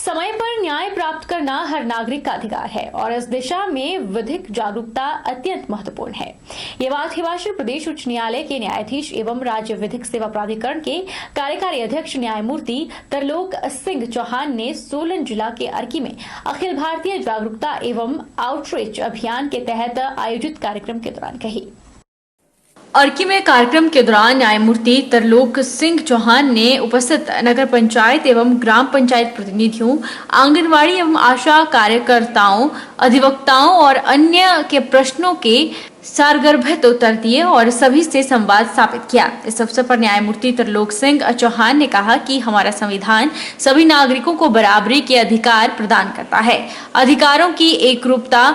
समय पर न्याय प्राप्त करना हर नागरिक का अधिकार है और इस दिशा में विधिक जागरूकता अत्यंत महत्वपूर्ण है। ये बात हिमाचल प्रदेश उच्च न्यायालय के न्यायाधीश एवं राज्य विधिक सेवा प्राधिकरण के कार्यकारी अध्यक्ष न्यायमूर्ति तरलोक सिंह चौहान ने सोलन जिला के अर्की में अखिल भारतीय जागरूकता एवं आउटरीच अभियान के तहत आयोजित कार्यक्रम के दौरान कही। अर्की में कार्यक्रम के दौरान न्यायमूर्ति तरलोक सिंह चौहान ने उपस्थित नगर पंचायत एवं ग्राम पंचायत प्रतिनिधियों, आंगनवाड़ी एवं आशा कार्यकर्ताओं, अधिवक्ताओं और अन्य के प्रश्नों के सारगर्भित उत्तर दिए और सभी से संवाद स्थापित किया। इस अवसर पर न्यायमूर्ति तरलोक सिंह चौहान ने कहा कि हमारा संविधान सभी नागरिकों को बराबरी के अधिकार प्रदान करता है। अधिकारों की एकरूपता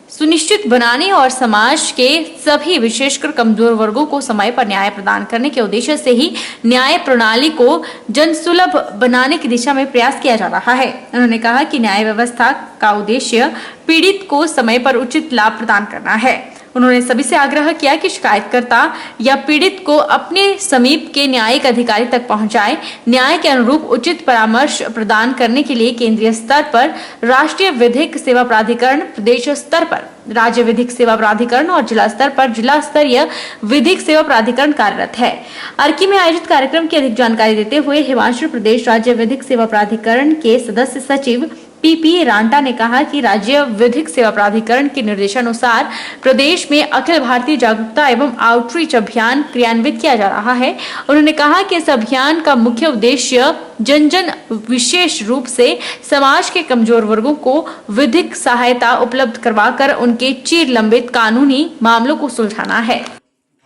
सुनिश्चित बनाने और समाज के सभी विशेषकर कमजोर वर्गों को समय पर न्याय प्रदान करने के उद्देश्य से ही न्याय प्रणाली को जनसुलभ बनाने की दिशा में प्रयास किया जा रहा है। उन्होंने कहा कि न्याय व्यवस्था का उद्देश्य पीड़ित को समय पर उचित लाभ प्रदान करना है। उन्होंने सभी से आग्रह किया कि शिकायतकर्ता या पीड़ित को अपने समीप के न्यायिक अधिकारी तक पहुंचाए, न्याय के अनुरूप उचित परामर्श प्रदान करने के लिए केंद्रीय स्तर पर राष्ट्रीय विधिक सेवा प्राधिकरण, प्रदेश स्तर पर राज्य विधिक सेवा प्राधिकरण और जिला स्तर पर जिला स्तरीय विधिक सेवा प्राधिकरण कार्यरत है। अर्की में आयोजित कार्यक्रम की अधिक जानकारी देते हुए हिमाचल प्रदेश राज्य विधिक सेवा प्राधिकरण के सदस्य सचिव पीपी रांटा ने कहा कि राज्य विधिक सेवा प्राधिकरण के निर्देशानुसार प्रदेश में अखिल भारतीय जागरूकता एवं आउटरीच अभियान क्रियान्वित किया जा रहा है। उन्होंने कहा कि इस अभियान का मुख्य उद्देश्य जन जन विशेष रूप से समाज के कमजोर वर्गों को विधिक सहायता उपलब्ध करवाकर उनके चिर लंबित कानूनी मामलों को सुलझाना है।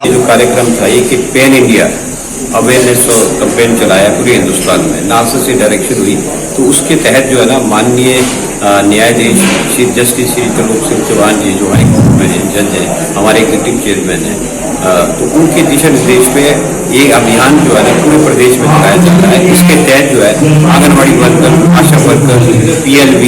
ये जो कार्यक्रम था ये कि पैन इंडिया अवेयरनेस और कैंपेन चलाया पूरे हिंदुस्तान में, नासा से डायरेक्शन हुई, तो उसके तहत जो है ना माननीय न्यायाधीश श्री जस्टिस श्री तरलोक सिंह चौहान जी जो हाई कोर्ट में जज हैं, हमारे एग्जीक्यूटिव चेयरमैन हैं, तो उनके दिशा निर्देश पे ये अभियान जो है ना पूरे प्रदेश में चलाया जा रहा है। इसके तहत जो है आंगनबाड़ी वर्कर, आशा वर्कर, PLV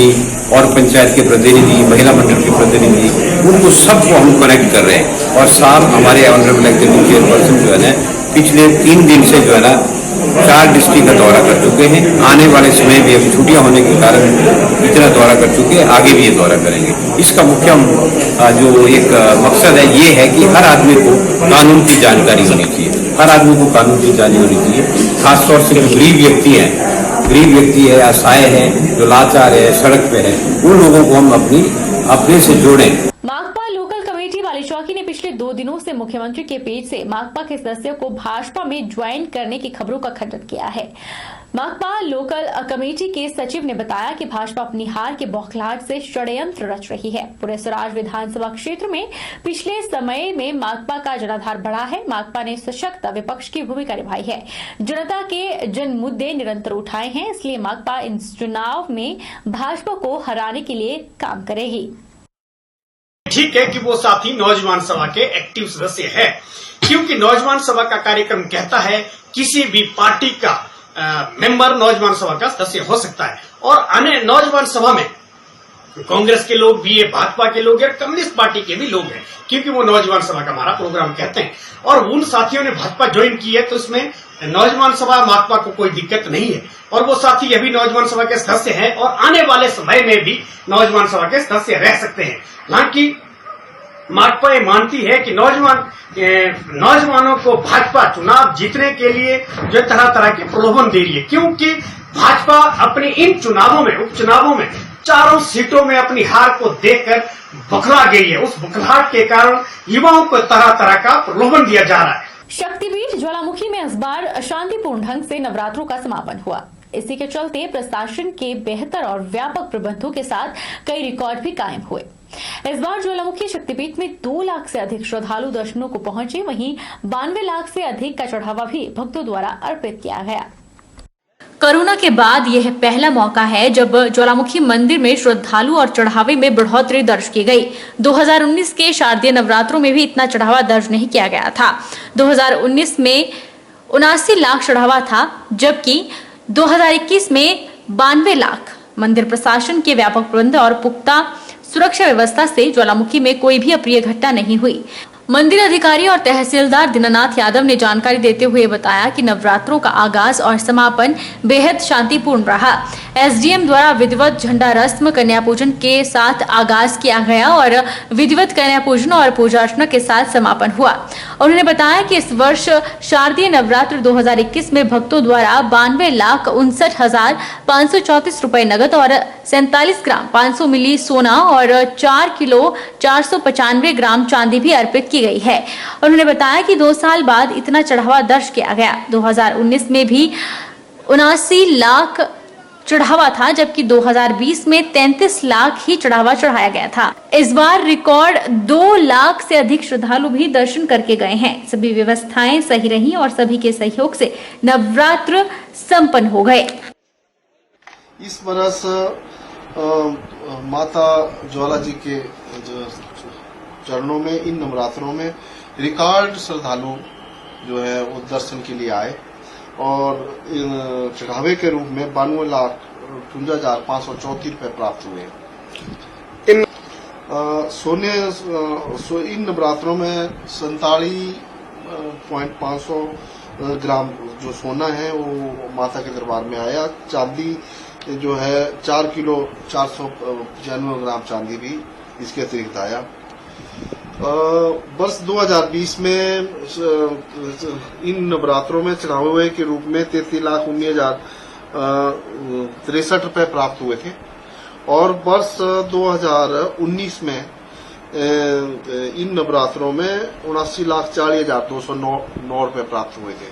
और पंचायत के प्रतिनिधि, महिला मंडल के प्रतिनिधि, उनको सबको हम कनेक्ट कर रहे हैं। और साथ हमारे ऑनरेबल एग्जीक्यूटिव चेयरपर्सन जो है ना पिछले 3 दिन से जो है ना 4 डिस्ट्रिक्ट का दौरा कर चुके हैं। आने वाले समय भी अभी छुट्टियां होने के कारण इतना दौरा कर चुके हैं, आगे भी ये दौरा करेंगे। इसका मुख्य जो एक मकसद है ये है कि हर आदमी को कानून की जानकारी होनी चाहिए, हर आदमी को कानून की जानकारी होनी चाहिए। खासतौर से जो गरीब व्यक्ति है, असहाय है, जो लाचार है, सड़क पे है, उन लोगों को हम अपने से जोड़ें। माकपा लोकल कमेटी वाली चौकी ने पिछले 2 दिनों से मुख्यमंत्री के पेज से माकपा के सदस्यों को भाजपा में ज्वाइन करने की खबरों का खंडन किया है। माकपा लोकल कमेटी के सचिव ने बताया कि भाजपा अपनी हार के बौखलाहट से षड्यंत्र रच रही है। पूरे सराज विधानसभा क्षेत्र में पिछले समय में माकपा का जनाधार बढ़ा है। माकपा ने सशक्त विपक्ष की भूमिका निभाई है, जनता के जन मुद्दे निरंतर उठाए हैं, इसलिए माकपा इन चुनाव में भाजपा को हराने के लिए काम करेगी। ठीक है कि वो साथी नौजवान सभा के एक्टिव सदस्य है, क्योंकि नौजवान सभा का कार्यक्रम कहता है किसी भी पार्टी का मेंबर नौजवान सभा का सदस्य हो सकता है। और अन्य नौजवान सभा में कांग्रेस के लोग भी है, भाजपा के लोग हैं, कम्युनिस्ट पार्टी के भी लोग हैं, क्योंकि वो नौजवान सभा का हमारा प्रोग्राम कहते हैं। और उन साथियों ने भाजपा ज्वाइन की है, तो इसमें नौजवान सभा माकपा को कोई दिक्कत नहीं है। और वो साथी ये भी नौजवान सभा के सदस्य हैं और आने वाले समय में भी नौजवान सभा के सदस्य रह सकते हैं। हालांकि माकपा ये मानती है कि नौजवानों को भाजपा चुनाव जीतने के लिए जो तरह तरह के प्रलोभन दे रही है, क्योंकि भाजपा अपने इन चुनावों में, उपचुनावों में 4 सीटों में अपनी हार को देखकर बौखला गई है। उस बौखलाहट के कारण युवाओं को तरह तरह का प्रलोभन दिया जा रहा है। शक्तिपीठ ज्वालामुखी में इस बार शांतिपूर्ण ढंग से नवरात्रों का समापन हुआ। इसी के चलते प्रशासन के बेहतर और व्यापक प्रबंधों के साथ कई रिकॉर्ड भी कायम हुए। इस बार ज्वालामुखी शक्तिपीठ में 2 लाख से अधिक श्रद्धालु दर्शनों को पहुंचे, वहीं 92 लाख से अधिक का चढ़ावा भी भक्तों द्वारा अर्पित किया गया। कोरोना के बाद यह पहला मौका है जब ज्वालामुखी मंदिर में श्रद्धालु और चढ़ावे में बढ़ोतरी दर्ज की गई। 2019 के शारदीय नवरात्रों में भी इतना चढ़ावा दर्ज नहीं किया गया था। 2019 में 79 लाख चढ़ावा था, जबकि 2021 में 92 लाख। मंदिर प्रशासन के व्यापक प्रबंध और पुख्ता सुरक्षा व्यवस्था से ज्वालामुखी में कोई भी अप्रिय घटना नहीं हुई। मंदिर अधिकारी और तहसीलदार दीनानाथ यादव ने जानकारी देते हुए बताया कि नवरात्रों का आगाज और समापन बेहद शांतिपूर्ण रहा। एसडीएम द्वारा विधिवत झंडा रस्म, कन्या पूजन के साथ आगाज किया गया और विधिवत कन्या पूजन और पूजा अर्चना के साथ समापन हुआ। उन्होंने बताया कि इस वर्ष शारदीय नवरात्र 2021 में भक्तों द्वारा 92,59,534 रुपए नगद और 47 ग्राम 500 मिली सोना और 4 किलो 495 ग्राम चांदी भी अर्पित की गई है। उन्होंने बताया कि 2 साल बाद इतना चढ़ावा दर्ज किया गया। 2019 में भी 79 लाख चढ़ावा था, जबकि 2020 में 33 लाख ही चढ़ावा चढ़ाया गया था। इस बार रिकॉर्ड 2 लाख से अधिक श्रद्धालु भी दर्शन करके गए हैं। सभी व्यवस्थाएं सही रही और सभी के सहयोग से नवरात्र संपन्न हो गए। इस बरस माता ज्वाला जी के चरणों में इन नवरात्रों में रिकॉर्ड श्रद्धालु जो है वो दर्शन के लिए आए और चढ़ावे के रूप में 92,58,534 रुपए प्राप्त हुए। इन नवरात्रों में 47.500 ग्राम जो सोना है वो माता के दरबार में आया। चांदी जो है 4 किलो 495 ग्राम चांदी भी इसके अतिरिक्त आया। वर्ष 2020 में इन नवरात्रों में चढ़ावे के रूप में 33,19,063 रुपए प्राप्त हुए थे और वर्ष 2019 में इन नवरात्रों में 79,40,209 रुपए प्राप्त हुए थे।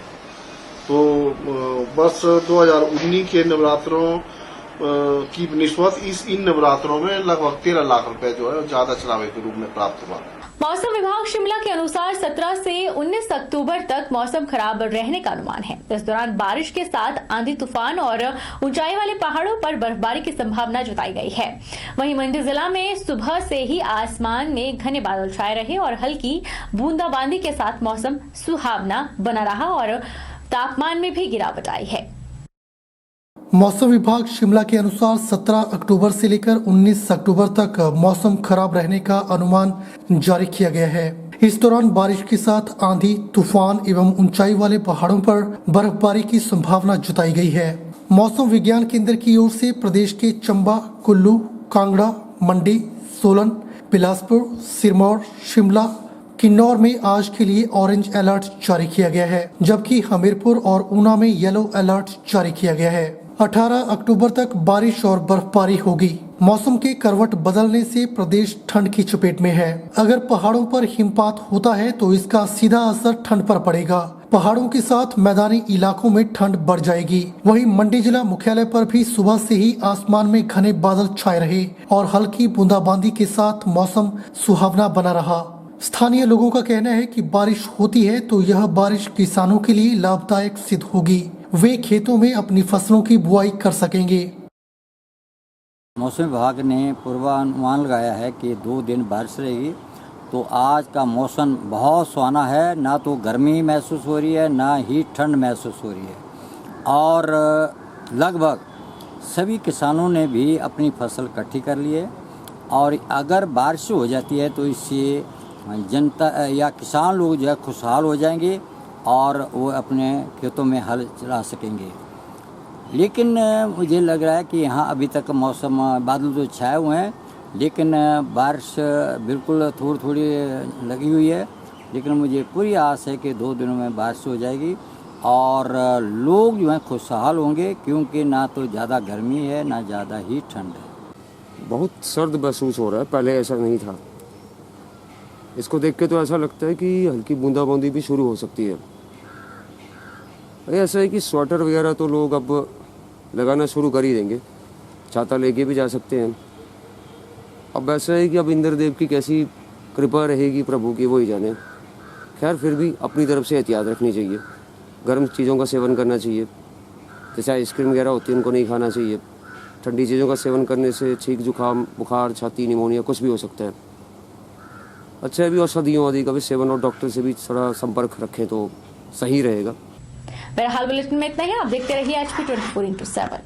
तो वर्ष 2019 के नवरात्रों की निस्बत इन नवरात्रों में लगभग 13 लाख रुपए जो है ज्यादा चढ़ावे के रूप में प्राप्त हुआ। मौसम विभाग शिमला के अनुसार 17 से 19 अक्टूबर तक मौसम खराब रहने का अनुमान है। इस दौरान बारिश के साथ आंधी तूफान और ऊंचाई वाले पहाड़ों पर बर्फबारी की संभावना जताई गई है। वहीं मंडी जिला में सुबह से ही आसमान में घने बादल छाए रहे और हल्की बूंदाबांदी के साथ मौसम सुहावना बना रहा और तापमान में भी गिरावट आई है। मौसम विभाग शिमला के अनुसार 17 अक्टूबर से लेकर 19 अक्टूबर तक मौसम खराब रहने का अनुमान जारी किया गया है। इस दौरान बारिश के साथ आंधी, तूफान एवं ऊंचाई वाले पहाड़ों पर बर्फबारी की संभावना जताई गई है। मौसम विज्ञान केंद्र की ओर से प्रदेश के चंबा, कुल्लू, कांगड़ा, मंडी, सोलन, बिलासपुर, सिरमौर, शिमला, किन्नौर में आज के लिए ऑरेंज अलर्ट जारी किया गया है, जबकि हमीरपुर और ऊना में येलो अलर्ट जारी किया गया है। 18 अक्टूबर तक बारिश और बर्फबारी होगी। मौसम के करवट बदलने से प्रदेश ठंड की चपेट में है। अगर पहाड़ों पर हिमपात होता है तो इसका सीधा असर ठंड पर पड़ेगा। पहाड़ों के साथ मैदानी इलाकों में ठंड बढ़ जाएगी। वहीं मंडी जिला मुख्यालय पर भी सुबह से ही आसमान में घने बादल छाए रहे और हल्की बूंदाबांदी के साथ मौसम सुहावना बना रहा। स्थानीय लोगों का कहना है कि बारिश होती है तो यह बारिश किसानों के लिए लाभदायक सिद्ध होगी। वे खेतों में अपनी फसलों की बुआई कर सकेंगे। मौसम विभाग ने पूर्वानुमान लगाया है कि 2 दिन बारिश रहेगी। तो आज का मौसम बहुत सुहाना है, ना तो गर्मी महसूस हो रही है ना ही ठंड महसूस हो रही है और लगभग सभी किसानों ने भी अपनी फसल इकट्ठी कर ली है और अगर बारिश हो जाती है तो इससे जनता या किसान लोग जो है खुशहाल हो जाएंगे और वो अपने खेतों में हल चला सकेंगे। लेकिन मुझे लग रहा है कि यहाँ अभी तक मौसम बादल तो छाए हुए हैं लेकिन बारिश बिल्कुल थोड़ी थोड़ी लगी हुई है। लेकिन मुझे पूरी आस है कि 2 दिनों में बारिश हो जाएगी और लोग जो हैं खुशहाल होंगे, क्योंकि ना तो ज़्यादा गर्मी है ना ज़्यादा ही ठंड है। बहुत सर्द महसूस हो रहा है, पहले ऐसा नहीं था। इसको देख के तो ऐसा लगता है कि हल्की बूंदाबांदी भी शुरू हो सकती है। ऐसा है कि स्वेटर वगैरह तो लोग अब लगाना शुरू कर ही देंगे, छाता लेके भी जा सकते हैं। अब ऐसा है कि अब इंद्रदेव की कैसी कृपा रहेगी प्रभु की, वो ही जाने। खैर फिर भी अपनी तरफ से एहतियात रखनी चाहिए। गर्म चीज़ों का सेवन करना चाहिए, जैसे आइसक्रीम वगैरह होती है उनको नहीं खाना चाहिए। ठंडी चीज़ों का सेवन करने से छींक, जुकाम, बुखार, छाती, निमोनिया कुछ भी हो सकता है। अच्छा है भी औषधियों आदि का भी सेवन और डॉक्टर से भी थोड़ा संपर्क रखें तो सही रहेगा। बहरहाल बुलेटिन में इतना ही। आप देखते रहिए HP 24x7।